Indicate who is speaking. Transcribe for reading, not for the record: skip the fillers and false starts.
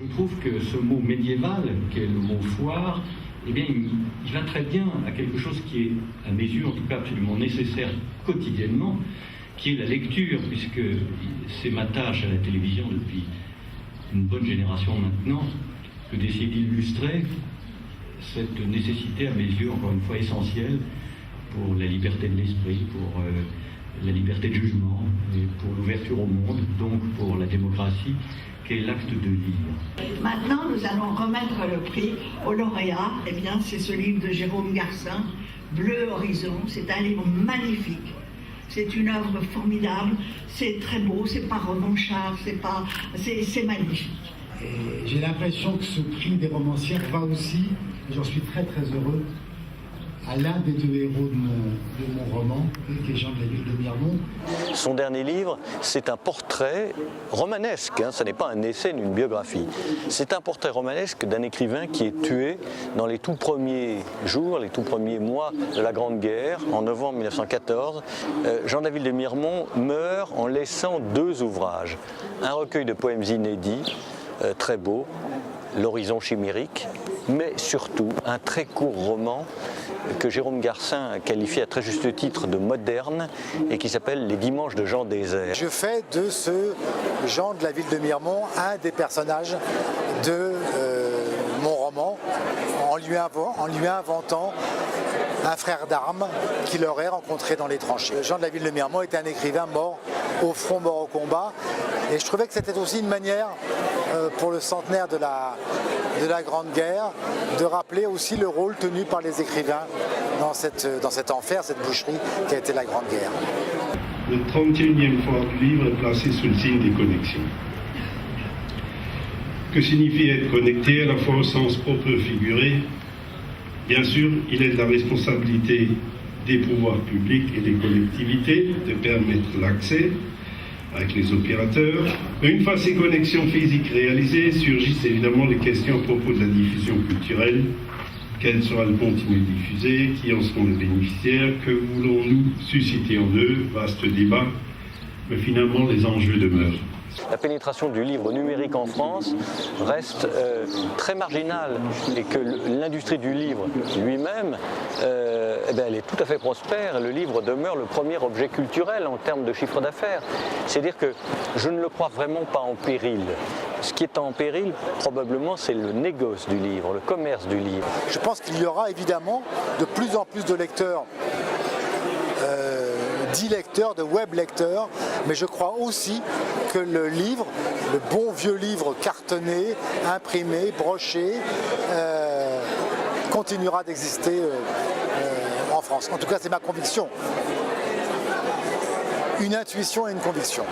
Speaker 1: Je trouve que ce mot médiéval, qu'est le mot foire, eh bien, il va très bien à quelque chose qui est, à mes yeux en tout cas, absolument nécessaire quotidiennement, qui est la lecture, puisque c'est ma tâche à la télévision depuis une bonne génération maintenant, que d'essayer d'illustrer cette nécessité, à mes yeux, encore une fois essentielle, pour la liberté de l'esprit, pour la liberté de jugement, et pour l'ouverture au monde, donc pour la démocratie, qu'est l'acte de lire.
Speaker 2: Maintenant, nous allons remettre le prix au lauréat. Eh bien, c'est ce livre de Jérôme Garcin, Bleu Horizon. C'est un livre magnifique. C'est une œuvre formidable. C'est très beau. C'est pas revanchard. C'est magnifique.
Speaker 3: Et j'ai l'impression que ce prix des romancières va aussi, et j'en suis très très heureux, à l'un des deux héros de mon roman, qui est Jean de la ville de Miremont.
Speaker 4: Son dernier livre, c'est un portrait romanesque, ce n'est pas un essai ni une biographie. C'est un portrait romanesque d'un écrivain qui est tué dans les tout premiers jours, les tout premiers mois de la Grande Guerre, en novembre 1914. Jean de la ville de Miremont meurt en laissant deux ouvrages. Un recueil de poèmes inédits, très beau, L'horizon chimérique, mais surtout un très court roman que Jérôme Garcin qualifie à très juste titre de moderne et qui s'appelle Les Dimanches de Jean Désert.
Speaker 5: Je fais de ce Jean de la ville de Miremont un des personnages de mon roman en lui inventant un frère d'armes qu'il aurait rencontré dans les tranchées. Jean de la ville de Miremont était un écrivain mort au front, mort au combat, et je trouvais que c'était aussi une manière pour le centenaire de la Grande Guerre de rappeler aussi le rôle tenu par les écrivains dans cet enfer, cette boucherie qui a été la Grande Guerre.
Speaker 6: Le 31e foire du livre est placé sous le signe des connexions. Que signifie être connecté à la fois au sens propre et figuré? Bien sûr, il est de la responsabilité des pouvoirs publics et des collectivités de permettre l'accès avec les opérateurs. Une fois ces connexions physiques réalisées, surgissent évidemment les questions à propos de la diffusion culturelle. Quel sera le contenu diffusé? Qui en seront les bénéficiaires? Que voulons-nous susciter en eux? Vaste débat, mais finalement les enjeux demeurent.
Speaker 4: La pénétration du livre numérique en France reste très marginale et que l'industrie du livre lui-même, elle est tout à fait prospère. Le livre demeure le premier objet culturel en termes de chiffre d'affaires. C'est-à-dire que je ne le crois vraiment pas en péril. Ce qui est en péril, probablement, c'est le négoce du livre, le commerce du livre.
Speaker 5: Je pense qu'il y aura évidemment de plus en plus de lecteurs, d'e-lecteurs, de web-lecteurs, mais je crois aussi que le livre, le bon vieux livre cartonné, imprimé, broché, continuera d'exister en France. En tout cas, c'est ma conviction. Une intuition et une conviction.